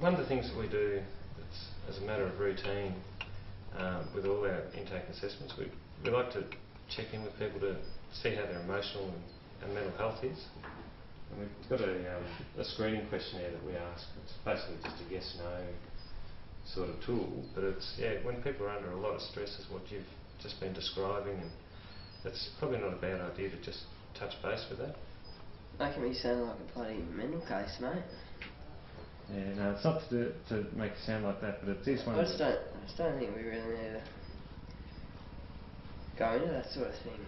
one of the things that we do as a matter of routine with all our intake assessments, we like to check in with people to see how their emotional and mental health is. And we've got a screening questionnaire that we ask. It's basically just a yes/no sort of tool, but it's when people are under a lot of stress, is what you've just been describing, and it's probably not a bad idea to just touch base with that. Making me sound like a bloody mental case, mate. Yeah, no, it's not to make it sound like that, but it is one. I just don't think we really need to go into that sort of thing.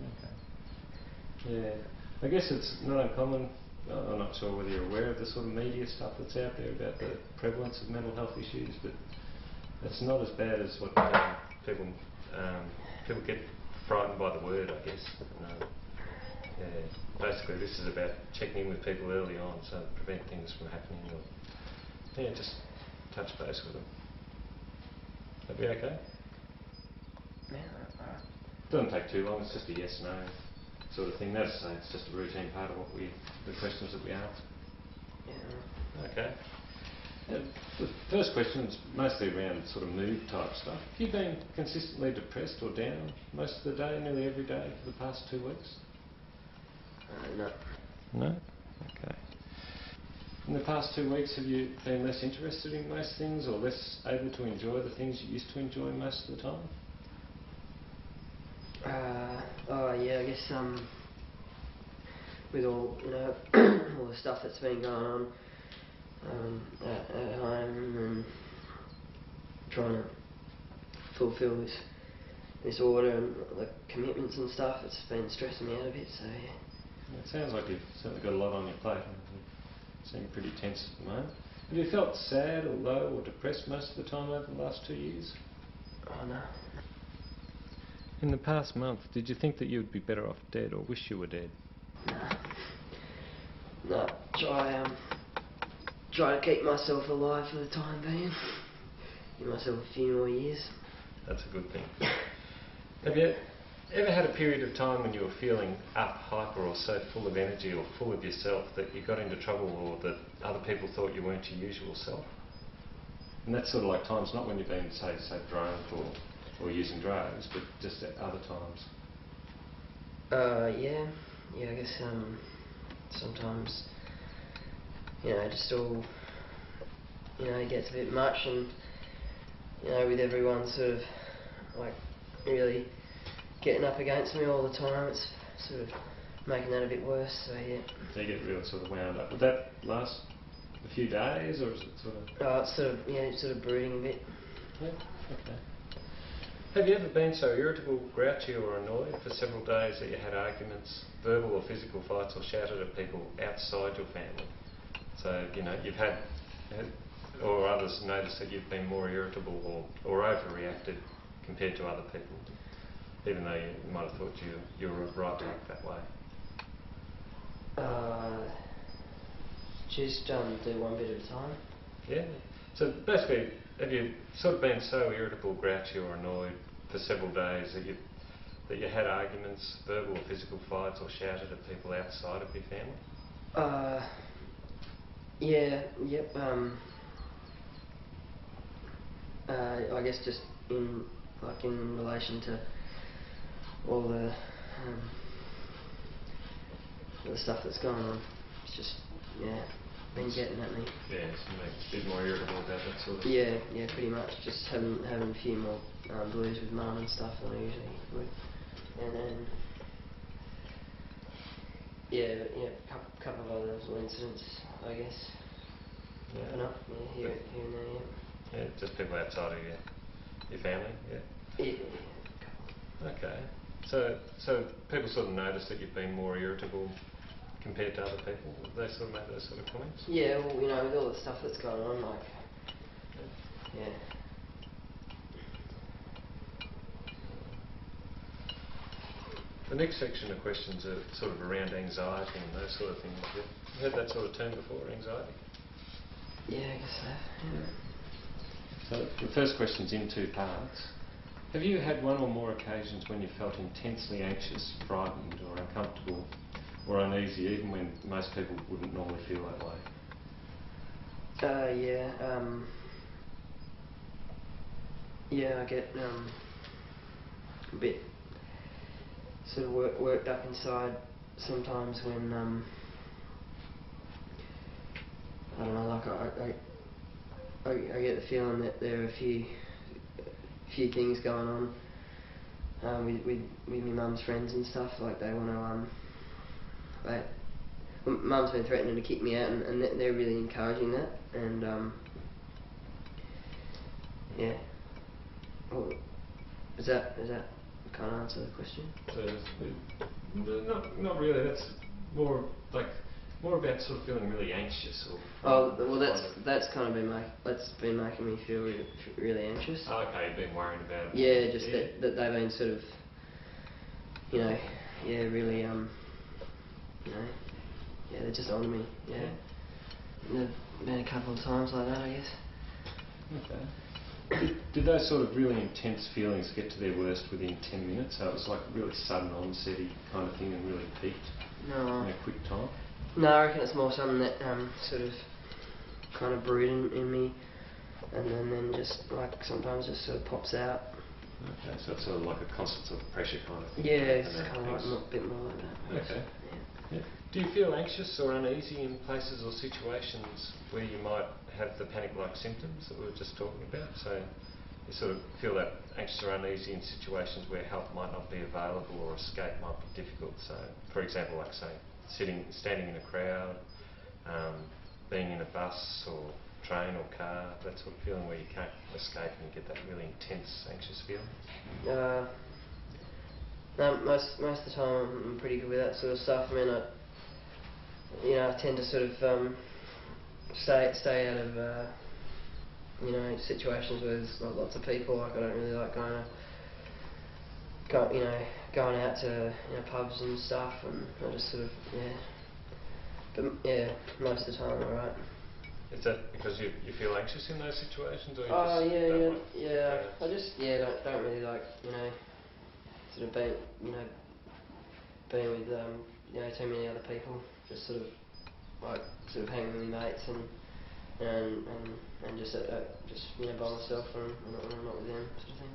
Okay. Yeah, I guess it's not uncommon. I'm not sure whether you're aware of the sort of media stuff that's out there about the prevalence of mental health issues, but it's not as bad as what people get frightened by the word, I guess. Basically, this is about checking in with people early on, so prevent things from happening, or just touch base with them. That'd be okay? Yeah, alright. Doesn't take too long. It's just a yes/no sort of thing. That's it's just a routine part of the questions that we ask. Yeah. Okay. The first question is mostly around sort of mood type stuff. Have you been consistently depressed or down most of the day, nearly every day for the past 2 weeks? No. No? Okay. In the past 2 weeks, have you been less interested in most things, or less able to enjoy the things you used to enjoy most of the time? Yeah, I guess with all all the stuff that's been going on at home, and trying to fulfil this order and the commitments and stuff, it's been stressing me out a bit. So yeah. It sounds like you've certainly got a lot on your plate. You seem pretty tense at the moment. Have you felt sad or low or depressed most of the time over the last 2 years? Oh no. In the past month, did you think that you would be better off dead, or wish you were dead? No. Try to keep myself alive for the time being. Give myself a few more years. That's a good thing. Have you ever had a period of time when you were feeling up, hyper, or so full of energy or full of yourself that you got into trouble, or that other people thought you weren't your usual self? And that's sort of like times not when you've been, say drunk or using drugs, but just at other times. Yeah, I guess sometimes, just all, it gets a bit much, and, with everyone sort of, like, really getting up against me all the time, it's sort of making that a bit worse, so yeah. So you get real sort of wound up. Would that last a few days, or is it sort of... It's sort of brooding a bit. Yeah, okay. Have you ever been so irritable, grouchy or annoyed for several days that you had arguments, verbal or physical fights, or shouted at people outside your family? So, you've had, or others noticed that you've been more irritable or overreacted compared to other people, even though you might have thought you were right to act that way? Just do one bit at a time. Yeah. So basically, have you sort of been so irritable, grouchy or annoyed for several days that you had arguments, verbal or physical fights, or shouted at people outside of your family? Yep. I guess just in relation to all the stuff that's going on, it's just been getting at me. Yeah, so you make a bit more irritable about that sort of stuff. Yeah, pretty much. Just having a few more blues with mum and stuff than I usually would, and then a couple of other little incidents, I guess. Yeah. Up, here and there, yeah. Yeah, just people outside of your family, yeah. Yeah, a couple. Okay. So people sort of notice that you've been more irritable compared to other people? They sort of make those sort of comments? Yeah, well, with all the stuff that's going on, like, yeah. The next section of questions are sort of around anxiety and those sort of things. Have you heard that sort of term before, anxiety? Yeah, I guess so. Yeah. So the first question's in 2 parts. Have you had one or more occasions when you felt intensely anxious, frightened or uncomfortable or uneasy, even when most people wouldn't normally feel that way? Yeah. Yeah, I get a bit sort of worked up inside sometimes when I don't know, like I get the feeling that there are a few things going on with my mum's friends and stuff. Like they want to Mum's been threatening to kick me out, and they're really encouraging that. And yeah. Well, does that kind of answer the question? Not really. That's more about sort of feeling really anxious or. Well, that's kind of been making me feel really anxious. Oh, okay, you've been worrying about it. Yeah, just that they've been sort of, really, they're just on me. Yeah. There've been a couple of times like that, I guess. Okay. Did those sort of really intense feelings get to their worst within 10 minutes? So it was like a really sudden onset-y kind of thing and really peaked in a quick time? No, I reckon it's more something that sort of kind of brewed in me, and then just like sometimes just sort of pops out. Okay, so it's sort of like a constant sort of pressure kind of thing. Yeah, it's kind of like a bit more like that. Okay. Yeah. Do you feel anxious or uneasy in places or situations where you might have the panic-like symptoms that we were just talking about? So you sort of feel that anxious or uneasy in situations where help might not be available or escape might be difficult. So, for example, like say standing in a crowd, being in a bus or train or car, that sort of feeling where you can't escape and you get that really intense anxious feeling. No, most of the time I'm pretty good with that sort of stuff. I mean, I tend to sort of stay out of situations where there's lots of people. Like I don't really like going out to pubs and stuff, and I just sort of But most of the time I'm alright. Is that because you feel anxious in those situations, or you I just don't really like sort of being with too many other people. Just sort of hanging with my mates and just by myself when I'm not with them, sort of thing.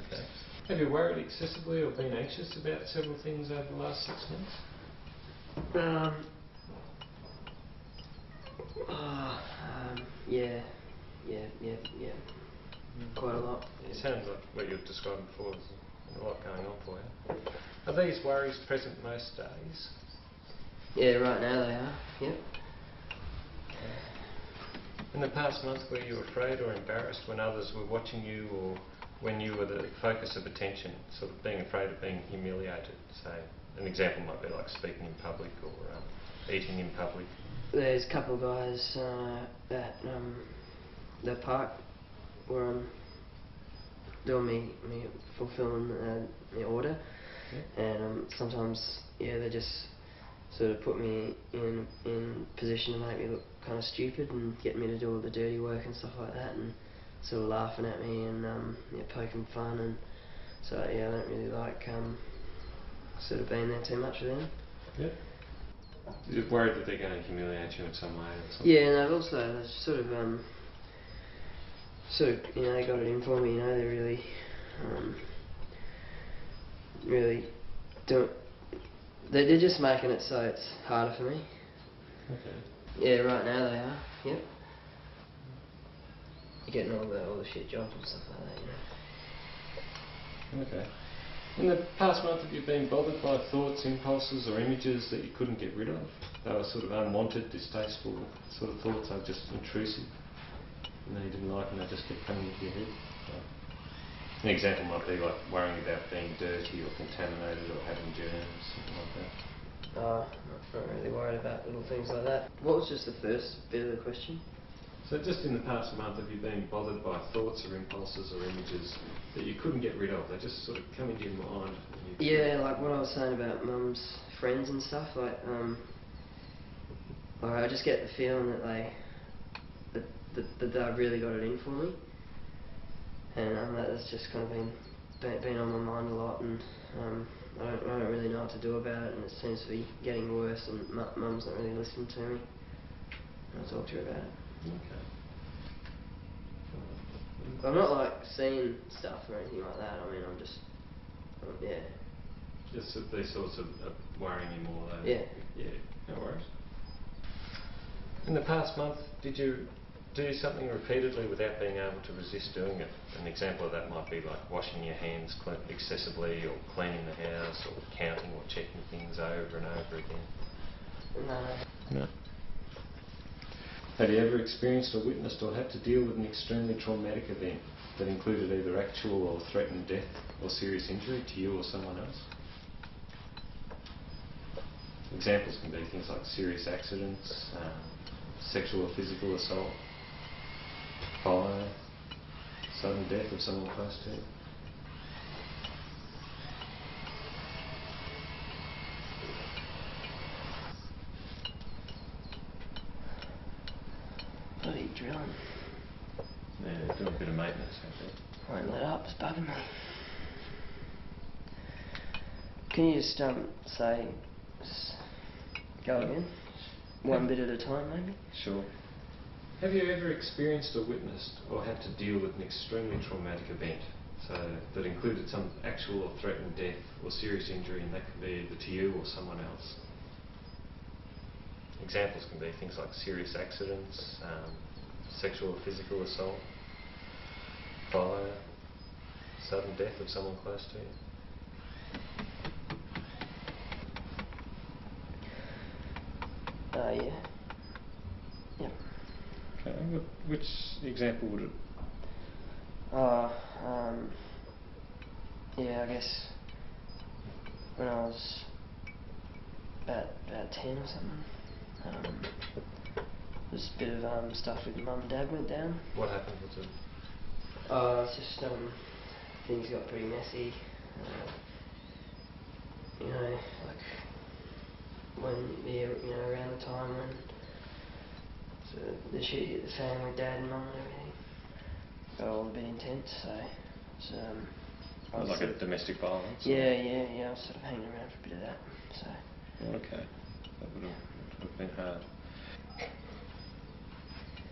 Okay. Have you worried excessively or been anxious about several things over the last 6 months? Yeah. Quite a lot. It sounds like what you were describing before. There's a lot going on for you. Are these worries present most days? Yeah, right now they are. Yep. In the past month, were you afraid or embarrassed when others were watching you, or when you were the focus of attention, sort of being afraid of being humiliated? Say, an example might be like speaking in public or eating in public. There's a couple of guys at the park where I'm doing me fulfilling the order, and sometimes they just sort of put me in a position to make me look kind of stupid and get me to do all the dirty work and stuff like that, and sort of laughing at me and poking fun, and so I don't really like sort of being there too much with them. Yeah. You're worried that they're going to humiliate you in some way or something? Yeah, and I've also sort of they got it in for me. They're really doing. They're just making it so it's harder for me. Okay. Yeah, right now they are. Yep. You're getting all the shit jobs and stuff like that, Okay. In the past month, have you been bothered by thoughts, impulses or images that you couldn't get rid of? They were sort of unwanted, distasteful sort of thoughts, they were just intrusive. You didn't like them, they just kept coming into your head. An example might be like worrying about being dirty or contaminated or having germs, something like that. Not really worried about little things like that. What was just the first bit of the question? So just in the past month, have you been bothered by thoughts or impulses or images that you couldn't get rid of? They just sort of come into your mind. Yeah, like what I was saying about Mum's friends and stuff. Like I just get the feeling that they've really got it in for me, and that's just kind of been on my mind a lot, and I don't really know what to do about it, and it seems to be getting worse, and Mum's not really listening to me when I talk to her about it. Okay. I'm not like seeing stuff or anything like that. I mean, I'm just, yeah. Just that these sorts of worrying you more though. Yeah. Yeah, no worries. In the past month, did you do something repeatedly without being able to resist doing it? An example of that might be like washing your hands excessively, or cleaning the house, or counting or checking things over and over again. No. No. Have you ever experienced or witnessed or had to deal with an extremely traumatic event that included either actual or threatened death or serious injury to you or someone else? Examples can be things like serious accidents, sexual or physical assault, fire, sudden death of someone close to you. Bloody drilling. Yeah, doing a bit of maintenance, I think. Won't let up, it's bugging me. Can you just say, go again? One bit at a time, maybe? Sure. Have you ever experienced or witnessed or had to deal with an extremely traumatic event, so that included some actual or threatened death or serious injury, and that could be either to you or someone else? Examples can be things like serious accidents, sexual or physical assault, fire, sudden death of someone close to you. Yeah. Yep. Okay, which example would it? Yeah, I guess when I was about 10 or something, there's a bit of stuff with mum and dad went down. What happened? Was it? It's just things got pretty messy. You know, like when around the time when the shit hit the fan with dad and mum and everything, got all a bit intense. So it's, I was like a domestic violence? Yeah. I was sort of hanging around for a bit of that. So. Okay, that would have been hard.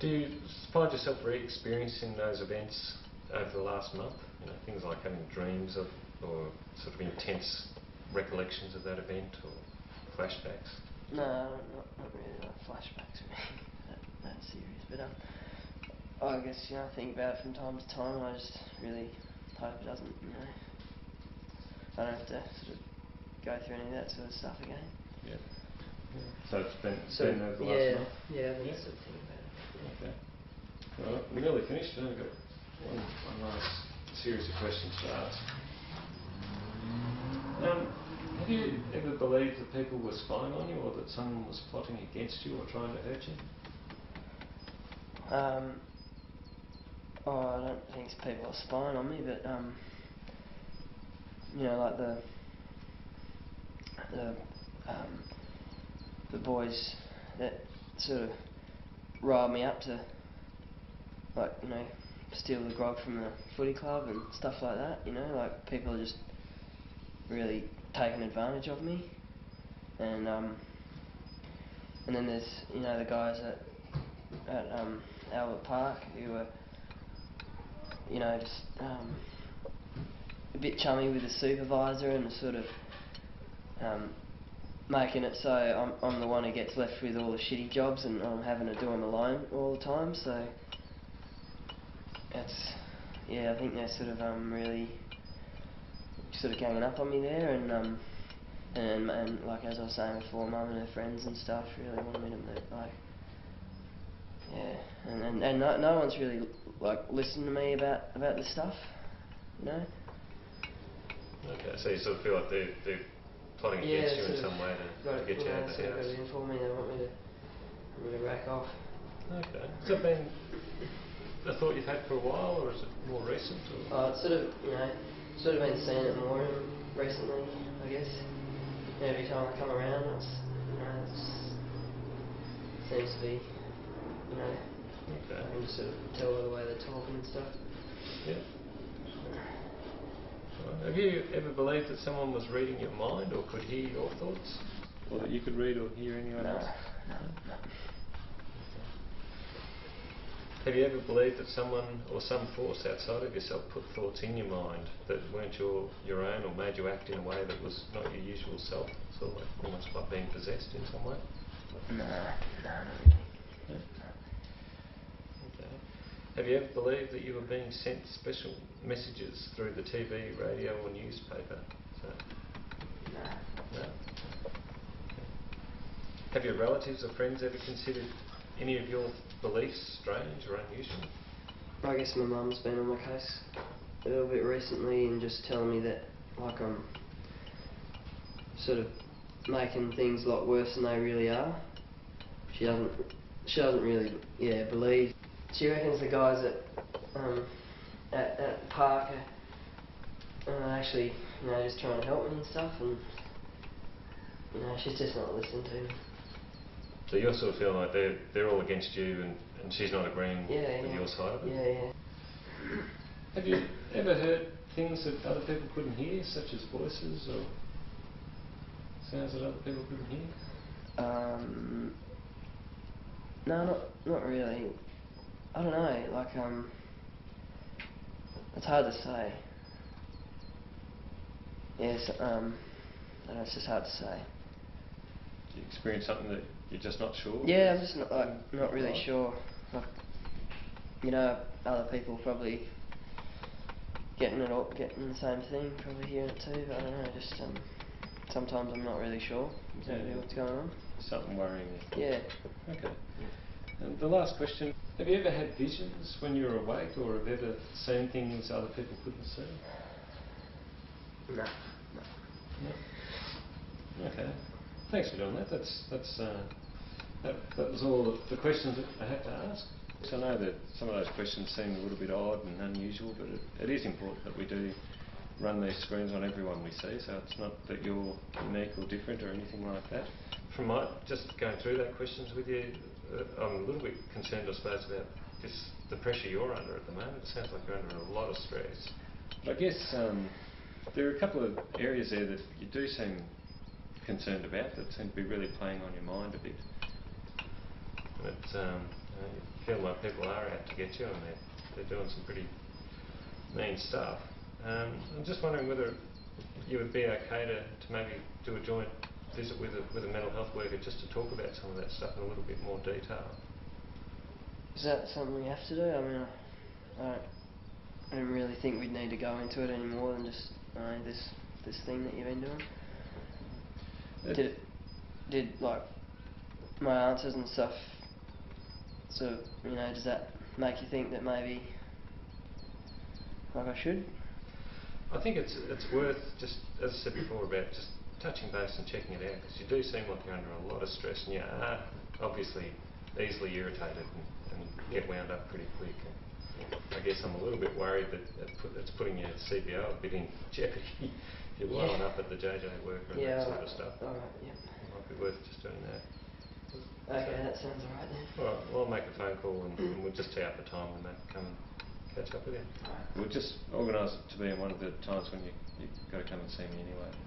Do you find yourself re-experiencing those events over the last month? You know, things like having dreams of, or sort of intense recollections of that event, or flashbacks? No, not really like flashbacks or anything that serious. But I guess I think about it from time to time, and I just really hope it doesn't. I don't have to sort of go through any of that sort of stuff again. Yeah. So it's been over the last month? Yeah, I've been sort of thinking about it. Yeah. Okay. Well, we're nearly finished. I've only got one last series of questions to ask. Have you ever believed that people were spying on you, or that someone was plotting against you or trying to hurt you? I don't think people are spying on me, but like the boys that sort of riled me up to, like, steal the grog from the footy club and stuff like that, like people are just really taking advantage of me. And then there's, the guys at Albert Park who were, just a bit chummy with the supervisor and sort of making it so I'm the one who gets left with all the shitty jobs and I'm having to do them alone all the time. So I think they're sort of really sort of ganging up on me there, and like as I was saying before, mum and her friends and stuff really wanted me to move, like, yeah, and no one's really like listening to me about this stuff, Okay, so you sort of feel like they're plotting against you in some way to get you out of the house? Got it in for me. They want me to rack off. Okay. Has that been a thought you've had for a while, or is it more recent? Or? It's sort of been seeing it more recently, I guess. Every time I come around, it seems to be, Okay. I can just sort of tell by the way they're talking and stuff. Yeah. Right. Have you ever believed that someone was reading your mind, or could hear your thoughts, or that you could read or hear anyone else? No. Have you ever believed that someone or some force outside of yourself put thoughts in your mind that weren't your own, or made you act in a way that was not your usual self? Sort of like, almost like being possessed in some way? No, not really. No? Okay. Have you ever believed that you were being sent special messages through the TV, radio or newspaper? So, No. no? Okay. Have your relatives or friends ever considered any of your beliefs strange or unusual? I guess my mum's been on my case a little bit recently and just telling me that, like, I'm sort of making things a lot worse than they really are. She doesn't really believe. She reckons the guys at the park are actually, just trying to help me and stuff, and she's just not listening to me. So you're sort of feeling like they're all against you, and she's not agreeing with your side of it? Yeah. Have you ever heard things that other people couldn't hear, such as voices or sounds that other people couldn't hear? No, not really. I don't know, like, it's hard to say. Yes, I don't know, it's just hard to say. Do you experience something that you're just not sure? Yeah, I'm just not really sure. Like, other people probably getting the same thing, probably hearing it too, but I don't know, just sometimes I'm not really sure exactly what's going on. Something worrying you? Yeah. Okay. And the last question, have you ever had visions when you were awake, or have ever seen things other people couldn't see? No. No? Okay. Thanks for doing that. That was all the questions that I had to ask. So I know that some of those questions seem a little bit odd and unusual, but it is important that we do run these screens on everyone we see, so it's not that you're unique or different or anything like that. From just going through that questions with you, I'm a little bit concerned, I suppose, about the pressure you're under at the moment. It sounds like you're under a lot of stress. But I guess there are a couple of areas there that you do seem concerned about, that seem to be really playing on your mind a bit. And you feel like people are out to get you, and they're doing some pretty mean stuff. I'm just wondering whether you would be okay to maybe do a joint visit with a mental health worker just to talk about some of that stuff in a little bit more detail. Is that something we have to do? I mean, I don't really think we'd need to go into it any more than just this thing that you've been doing. Did like my answers and stuff, so does that make you think that maybe like I should? I think it's worth, just as I said before, about just touching base and checking it out, because you do seem like you're under a lot of stress, and you are obviously easily irritated and get wound up pretty quick. And I guess I'm a little bit worried that it's putting your CBO a bit in jeopardy. You're blowing up at the JJ worker and that sort of stuff. Alright, yeah. It might be worth just doing that. Okay, that sounds alright then. Alright, well, I'll make a phone call and we'll just tee up a time when they come and catch up with you. Alright. We'll just organise it to be in one of the times when you've got to come and see me anyway. So.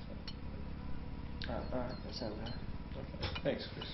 Alright, that sounds alright. Okay, thanks, Chris.